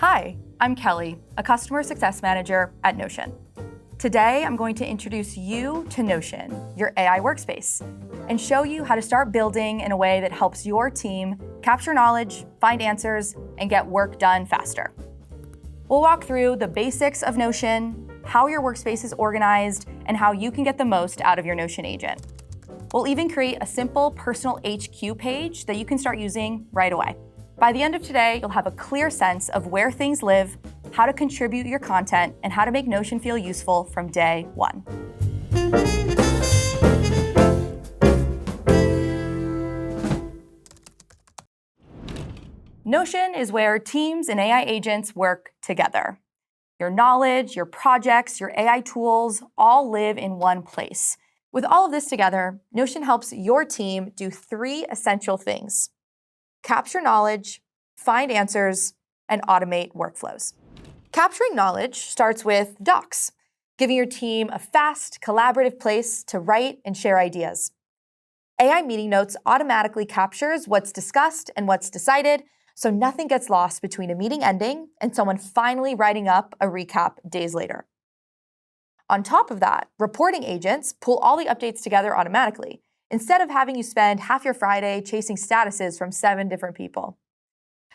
Hi, I'm Kelly, a customer success manager at Notion. Today, I'm going to introduce you to Notion, your AI workspace, and show you how to start building in a way that helps your team capture knowledge, find answers, and get work done faster. We'll walk through the basics of Notion, how your workspace is organized, and how you can get the most out of your Notion agent. We'll even create a simple personal HQ page that you can start using right away. By the end of today, you'll have a clear sense of where things live, how to contribute your content, and how to make Notion feel useful from day one. Notion is where teams and AI agents work together. Your knowledge, your projects, your AI tools all live in one place. With all of this together, Notion helps your team do three essential things: capture knowledge, find answers, and automate workflows. Capturing knowledge starts with docs, giving your team a fast, collaborative place to write and share ideas. AI meeting notes automatically captures what's discussed and what's decided, so nothing gets lost between a meeting ending and someone finally writing up a recap days later. On top of that, reporting agents pull all the updates together automatically, instead of having you spend half your Friday chasing statuses from 7 different people.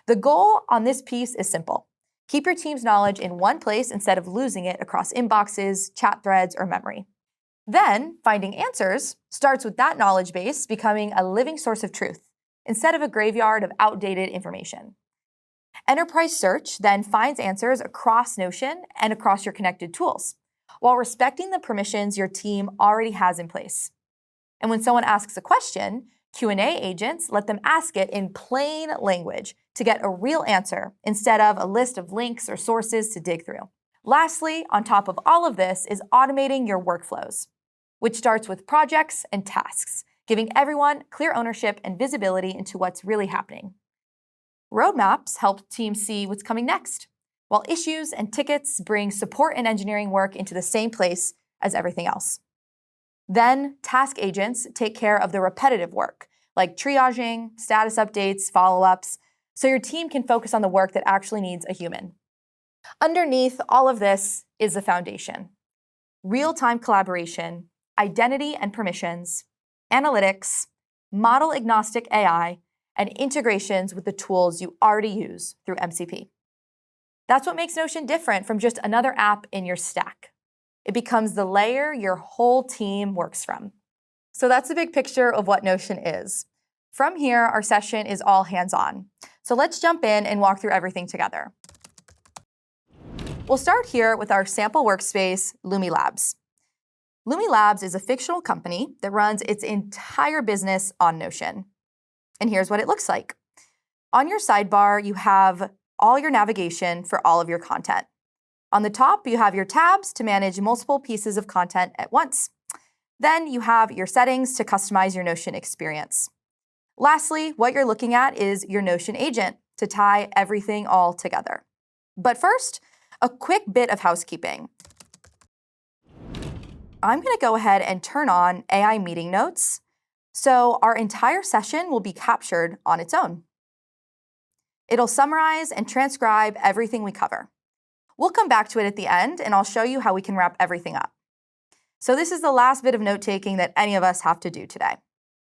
The goal on this piece is simple. Keep your team's knowledge in one place instead of losing it across inboxes, chat threads, or memory. Then, finding answers starts with that knowledge base becoming a living source of truth, instead of a graveyard of outdated information. Enterprise search then finds answers across Notion and across your connected tools, while respecting the permissions your team already has in place. And when someone asks a question, Q&A agents let them ask it in plain language to get a real answer instead of a list of links or sources to dig through. Lastly, on top of all of this is automating your workflows, which starts with projects and tasks, giving everyone clear ownership and visibility into what's really happening. Roadmaps help teams see what's coming next, while issues and tickets bring support and engineering work into the same place as everything else. Then, task agents take care of the repetitive work, like triaging, status updates, follow-ups, so your team can focus on the work that actually needs a human. Underneath all of this is the foundation: real-time collaboration, identity and permissions, analytics, model-agnostic AI, and integrations with the tools you already use through MCP. That's what makes Notion different from just another app in your stack. It becomes the layer your whole team works from. So that's a big picture of what Notion is. From here, our session is all hands-on. So let's jump in and walk through everything together. We'll start here with our sample workspace, Lumi Labs. Lumi Labs is a fictional company that runs its entire business on Notion. And here's what it looks like. On your sidebar, you have all your navigation for all of your content. On the top, you have your tabs to manage multiple pieces of content at once. Then you have your settings to customize your Notion experience. Lastly, what you're looking at is your Notion agent to tie everything all together. But first, a quick bit of housekeeping. I'm going to go ahead and turn on AI meeting notes, so our entire session will be captured on its own. It'll summarize and transcribe everything we cover. We'll come back to it at the end, and I'll show you how we can wrap everything up. So this is the last bit of note-taking that any of us have to do today.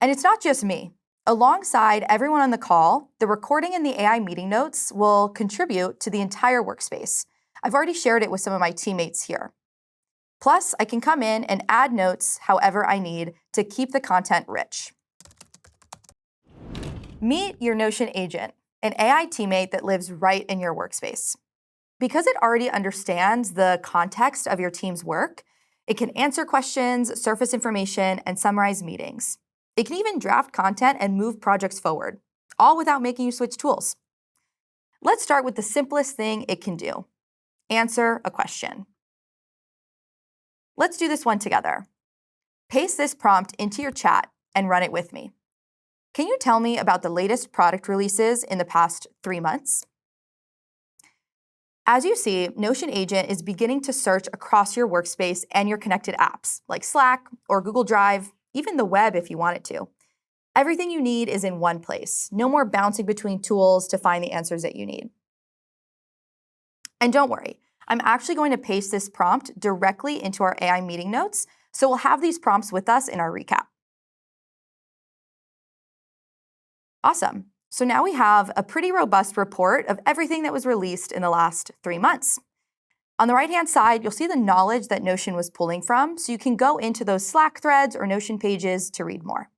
And it's not just me. Alongside everyone on the call, the recording and the AI meeting notes will contribute to the entire workspace. I've already shared it with some of my teammates here. Plus, I can come in and add notes however I need to keep the content rich. Meet your Notion agent, an AI teammate that lives right in your workspace. Because it already understands the context of your team's work, it can answer questions, surface information, and summarize meetings. It can even draft content and move projects forward, all without making you switch tools. Let's start with the simplest thing it can do: answer a question. Let's do this one together. Paste this prompt into your chat and run it with me. Can you tell me about the latest product releases in the past 3 months? As you see, Notion Agent is beginning to search across your workspace and your connected apps, like Slack or Google Drive, even the web if you want it to. Everything you need is in one place. No more bouncing between tools to find the answers that you need. And don't worry, I'm actually going to paste this prompt directly into our AI meeting notes, so we'll have these prompts with us in our recap. Awesome. So now we have a pretty robust report of everything that was released in the last 3 months. On the right-hand side, you'll see the knowledge that Notion was pulling from, so you can go into those Slack threads or Notion pages to read more.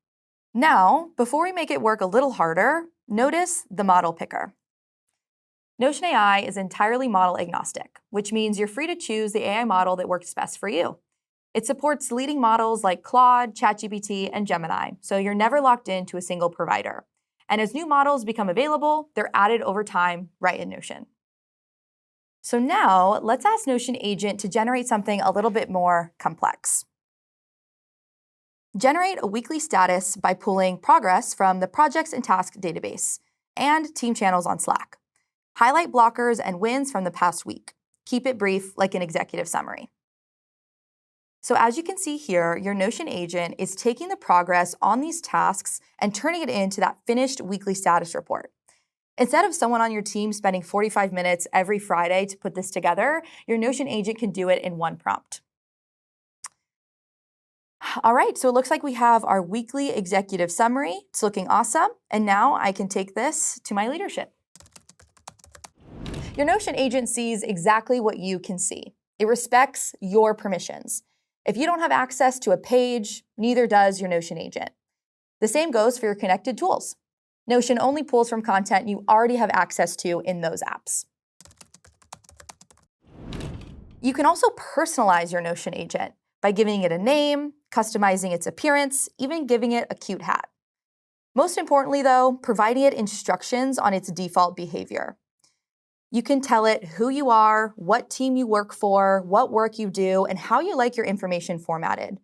Now, before we make it work a little harder, notice the model picker. Notion AI is entirely model agnostic, which means you're free to choose the AI model that works best for you. It supports leading models like Claude, ChatGPT, and Gemini, so you're never locked into a single provider. And as new models become available, they're added over time right in Notion. So now, let's ask Notion Agent to generate something a little bit more complex. Generate a weekly status by pulling progress from the Projects and Tasks database and team channels on Slack. Highlight blockers and wins from the past week. Keep it brief, like an executive summary. So as you can see here, your Notion agent is taking the progress on these tasks and turning it into that finished weekly status report. Instead of someone on your team spending 45 minutes every Friday to put this together, your Notion agent can do it in one prompt. All right, so it looks like we have our weekly executive summary. It's looking awesome. And now I can take this to my leadership. Your Notion agent sees exactly what you can see. It respects your permissions. If you don't have access to a page, neither does your Notion agent. The same goes for your connected tools. Notion only pulls from content you already have access to in those apps. You can also personalize your Notion agent by giving it a name, customizing its appearance, even giving it a cute hat. Most importantly, though, providing it instructions on its default behavior. You can tell it who you are, what team you work for, what work you do, and how you like your information formatted.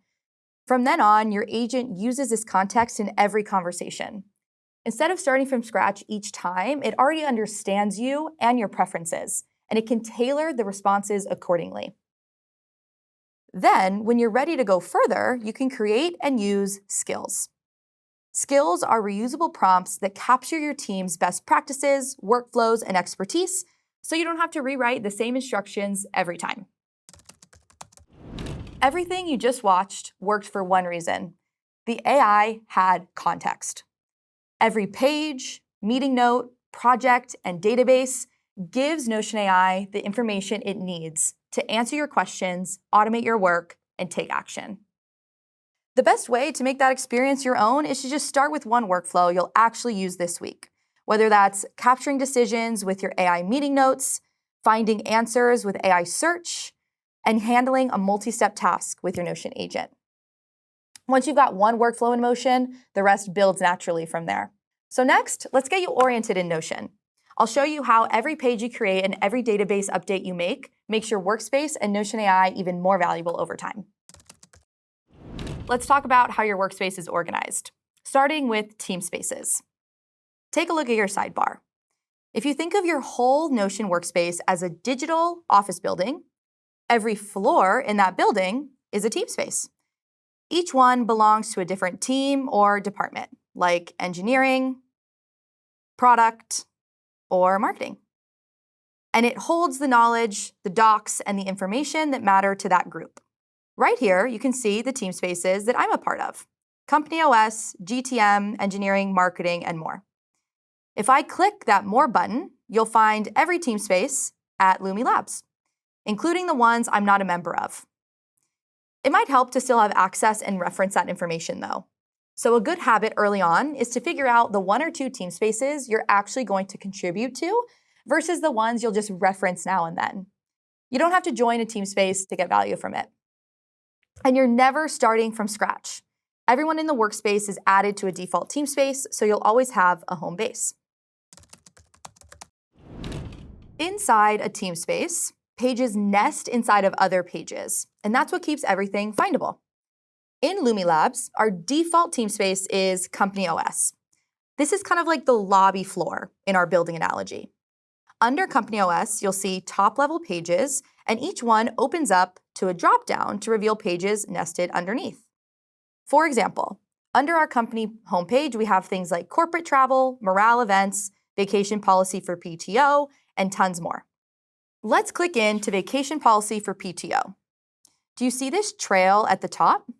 From then on, your agent uses this context in every conversation. Instead of starting from scratch each time, it already understands you and your preferences, and it can tailor the responses accordingly. Then, when you're ready to go further, you can create and use skills. Skills are reusable prompts that capture your team's best practices, workflows, and expertise, so you don't have to rewrite the same instructions every time. Everything you just watched worked for one reason. The AI had context. Every page, meeting note, project, and database gives Notion AI the information it needs to answer your questions, automate your work, and take action. The best way to make that experience your own is to just start with one workflow you'll actually use this week, whether that's capturing decisions with your AI meeting notes, finding answers with AI search, and handling a multi-step task with your Notion agent. Once you've got one workflow in motion, the rest builds naturally from there. So next, let's get you oriented in Notion. I'll show you how every page you create and every database update you make makes your workspace and Notion AI even more valuable over time. Let's talk about how your workspace is organized, starting with Teamspaces. Take a look at your sidebar. If you think of your whole Notion workspace as a digital office building, every floor in that building is a Teamspace. Each one belongs to a different team or department, like engineering, product, or marketing. And it holds the knowledge, the docs, and the information that matter to that group. Right here, you can see the Teamspaces that I'm a part of: Company OS, GTM, engineering, marketing, and more. If I click that More button, you'll find every Teamspace at Lumi Labs, including the ones I'm not a member of. It might help to still have access and reference that information, though. So a good habit early on is to figure out the 1 or 2 Teamspaces you're actually going to contribute to versus the ones you'll just reference now and then. You don't have to join a Teamspace to get value from it. And you're never starting from scratch. Everyone in the workspace is added to a default Teamspace, so you'll always have a home base. Inside a Teamspace, pages nest inside of other pages, and that's what keeps everything findable. In Lumi Labs, our default Teamspace is Company OS. This is kind of like the lobby floor in our building analogy. Under Company OS, you'll see top-level pages, and each one opens up to a drop-down to reveal pages nested underneath. For example, under our company homepage, we have things like corporate travel, morale events, vacation policy for PTO, and tons more. Let's click into vacation policy for PTO. Do you see this trail at the top?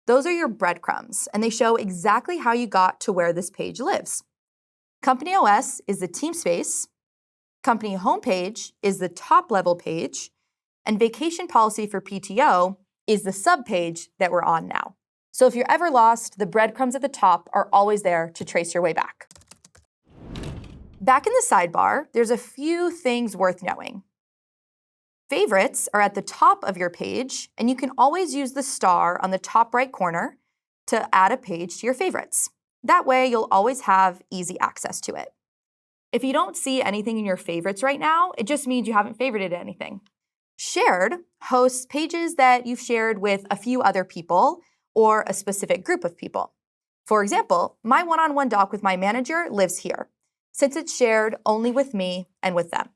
Those are your breadcrumbs, and they show exactly how you got to where this page lives. Company OS is the Teamspace, company homepage is the top-level page, and vacation policy for PTO is the subpage that we're on now. So if you're ever lost, the breadcrumbs at the top are always there to trace your way back. Back in the sidebar, there's a few things worth knowing. Favorites are at the top of your page, and you can always use the star on the top right corner to add a page to your favorites. That way, you'll always have easy access to it. If you don't see anything in your favorites right now, it just means you haven't favorited anything. Shared hosts pages that you've shared with a few other people or a specific group of people. For example, my one-on-one doc with my manager lives here, since it's shared only with me and with them.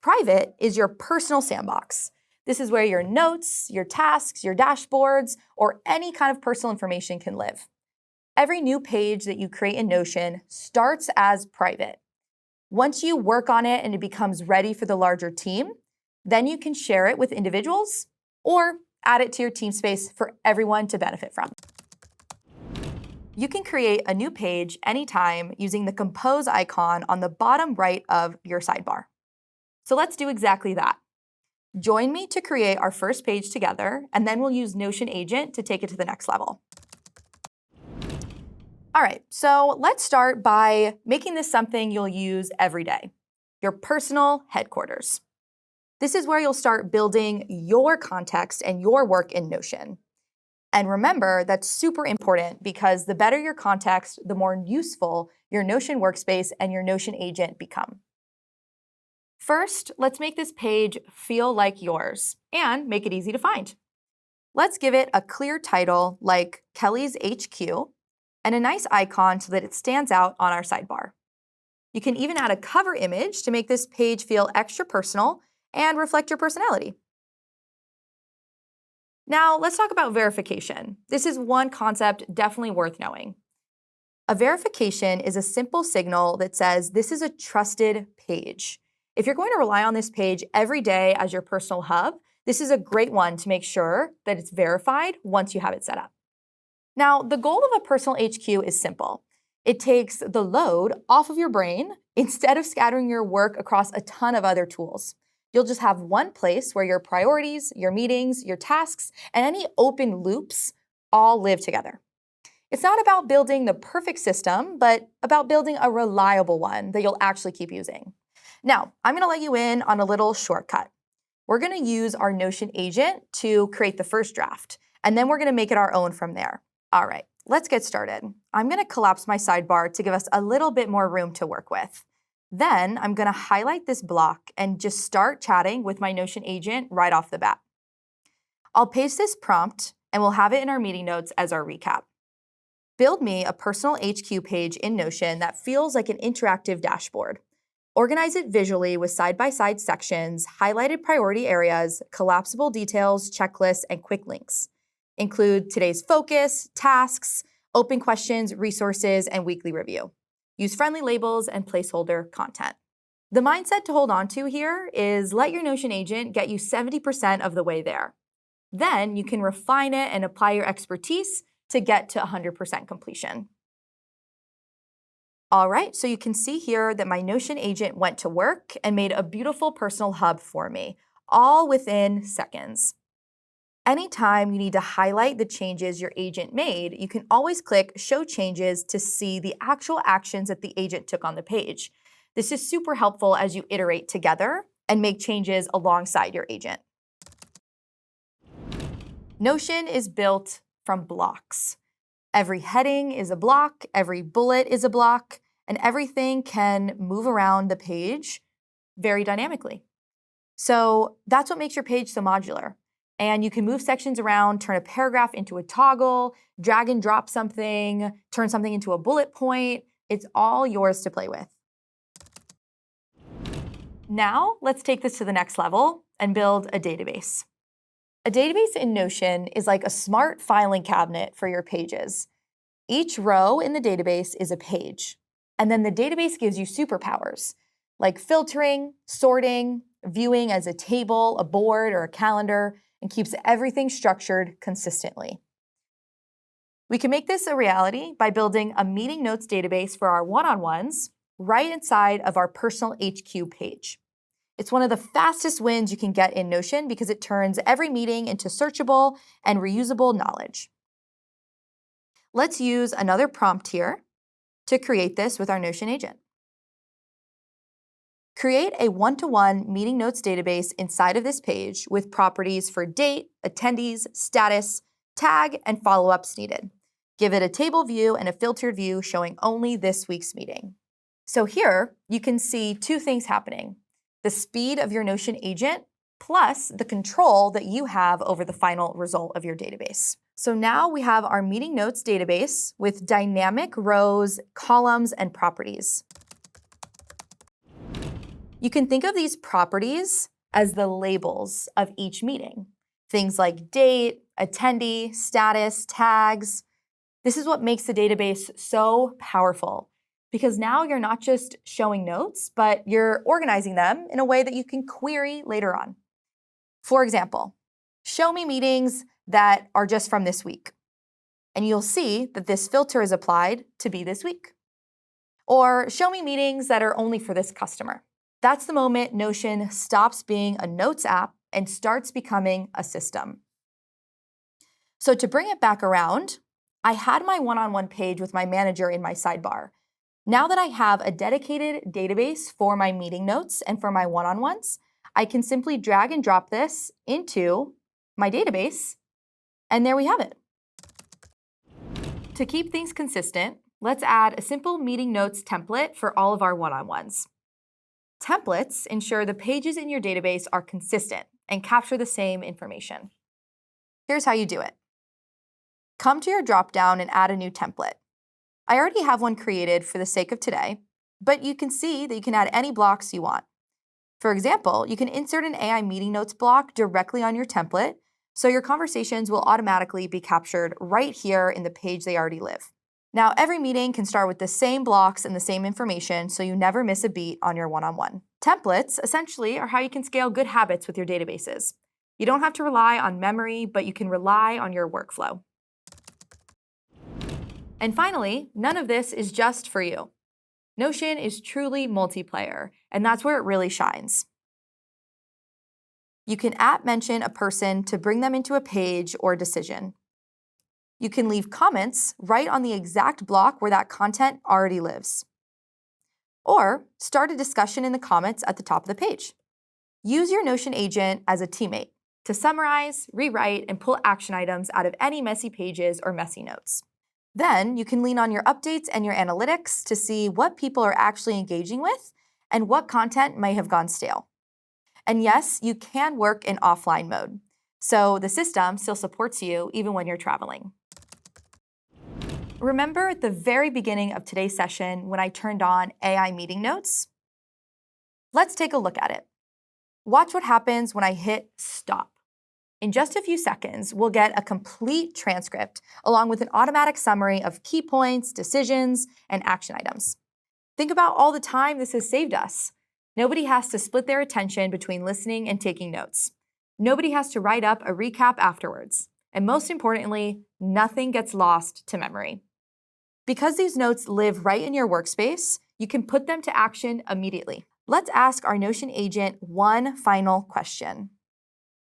Private is your personal sandbox. This is where your notes, your tasks, your dashboards, or any kind of personal information can live. Every new page that you create in Notion starts as private. Once you work on it and it becomes ready for the larger team, then you can share it with individuals or add it to your Teamspace for everyone to benefit from. You can create a new page anytime using the compose icon on the bottom right of your sidebar. So let's do exactly that. Join me to create our first page together, and then we'll use Notion Agent to take it to the next level. All right, so let's start by making this something you'll use every day, your personal headquarters. This is where you'll start building your context and your work in Notion. And remember, that's super important because the better your context, the more useful your Notion workspace and your Notion agent become. First, let's make this page feel like yours and make it easy to find. Let's give it a clear title like Kellie's HQ and a nice icon so that it stands out on our sidebar. You can even add a cover image to make this page feel extra personal and reflect your personality. Now, let's talk about verification. This is one concept definitely worth knowing. A verification is a simple signal that says this is a trusted page. If you're going to rely on this page every day as your personal hub, this is a great one to make sure that it's verified once you have it set up. Now, the goal of a personal HQ is simple. It takes the load off of your brain instead of scattering your work across a ton of other tools. You'll just have one place where your priorities, your meetings, your tasks, and any open loops all live together. It's not about building the perfect system, but about building a reliable one that you'll actually keep using. Now, I'm going to let you in on a little shortcut. We're going to use our Notion agent to create the first draft, and then we're going to make it our own from there. All right, let's get started. I'm going to collapse my sidebar to give us a little bit more room to work with. Then I'm going to highlight this block and just start chatting with my Notion agent right off the bat. I'll paste this prompt, and we'll have it in our meeting notes as our recap. Build me a personal HQ page in Notion that feels like an interactive dashboard. Organize it visually with side-by-side sections, highlighted priority areas, collapsible details, checklists, and quick links. Include today's focus, tasks, open questions, resources, and weekly review. Use friendly labels and placeholder content. The mindset to hold on to here is let your Notion agent get you 70% of the way there. Then you can refine it and apply your expertise to get to 100% completion. All right, so you can see here that my Notion agent went to work and made a beautiful personal hub for me, all within seconds. Anytime you need to highlight the changes your agent made, you can always click Show Changes to see the actual actions that the agent took on the page. This is super helpful as you iterate together and make changes alongside your agent. Notion is built from blocks. Every heading is a block, every bullet is a block, and everything can move around the page very dynamically. So that's what makes your page so modular. And you can move sections around, turn a paragraph into a toggle, drag and drop something, turn something into a bullet point. It's all yours to play with. Now, let's take this to the next level and build a database. A database in Notion is like a smart filing cabinet for your pages. Each row in the database is a page, and then the database gives you superpowers, like filtering, sorting, viewing as a table, a board, or a calendar, and keeps everything structured consistently. We can make this a reality by building a meeting notes database for our one-on-ones right inside of our Personal HQ page. It's one of the fastest wins you can get in Notion because it turns every meeting into searchable and reusable knowledge. Let's use another prompt here to create this with our Notion agent. Create a one-to-one meeting notes database inside of this page with properties for date, attendees, status, tag, and follow-ups needed. Give it a table view and a filtered view showing only this week's meeting. So here, you can see two things happening: the speed of your Notion agent plus the control that you have over the final result of your database. So now we have our meeting notes database with dynamic rows, columns, and properties. You can think of these properties as the labels of each meeting. Things like date, attendee, status, tags. This is what makes the database so powerful, because now you're not just showing notes, but you're organizing them in a way that you can query later on. For example, show me meetings that are just from this week. And you'll see that this filter is applied to be this week. Or show me meetings that are only for this customer. That's the moment Notion stops being a notes app and starts becoming a system. So to bring it back around, I had my one-on-one page with my manager in my sidebar. Now that I have a dedicated database for my meeting notes and for my one-on-ones, I can simply drag and drop this into my database, and there we have it. To keep things consistent, let's add a simple meeting notes template for all of our one-on-ones. Templates ensure the pages in your database are consistent and capture the same information. Here's how you do it. Come to your dropdown and add a new template. I already have one created for the sake of today, but you can see that you can add any blocks you want. For example, you can insert an AI meeting notes block directly on your template, so your conversations will automatically be captured right here in the page they already live. Now, every meeting can start with the same blocks and the same information, so you never miss a beat on your one-on-one. Templates, essentially, are how you can scale good habits with your databases. You don't have to rely on memory, but you can rely on your workflow. And finally, none of this is just for you. Notion is truly multiplayer, and that's where it really shines. You can @mention a person to bring them into a page or decision. You can leave comments right on the exact block where that content already lives. Or start a discussion in the comments at the top of the page. Use your Notion agent as a teammate to summarize, rewrite, and pull action items out of any messy pages or messy notes. Then you can lean on your updates and your analytics to see what people are actually engaging with and what content may have gone stale. And yes, you can work in offline mode, so the system still supports you even when you're traveling. Remember at the very beginning of today's session when I turned on AI meeting notes? Let's take a look at it. Watch what happens when I hit stop. In just a few seconds, we'll get a complete transcript along with an automatic summary of key points, decisions, and action items. Think about all the time this has saved us. Nobody has to split their attention between listening and taking notes. Nobody has to write up a recap afterwards. And most importantly, nothing gets lost to memory. Because these notes live right in your workspace, you can put them to action immediately. Let's ask our Notion agent one final question.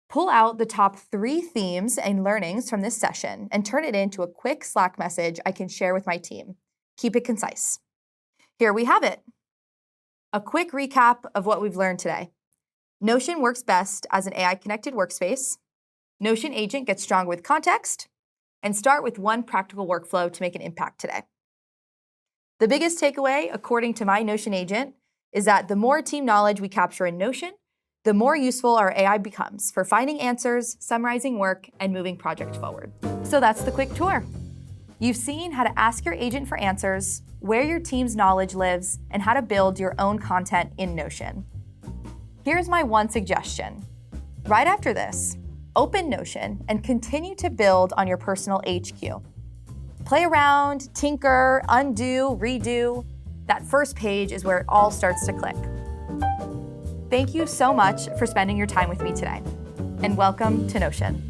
Pull out the top 3 themes and learnings from this session and turn it into a quick Slack message I can share with my team. Keep it concise. Here we have it. A quick recap of what we've learned today. Notion works best as an AI-connected workspace. Notion agent gets stronger with context. And start with one practical workflow to make an impact today. The biggest takeaway, according to my Notion agent, is that the more team knowledge we capture in Notion, the more useful our AI becomes for finding answers, summarizing work, and moving projects forward. So that's the quick tour. You've seen how to ask your agent for answers, where your team's knowledge lives, and how to build your own content in Notion. Here's my one suggestion. Right after this, open Notion and continue to build on your personal HQ. Play around, tinker, undo, redo. That first page is where it all starts to click. Thank you so much for spending your time with me today, and welcome to Notion.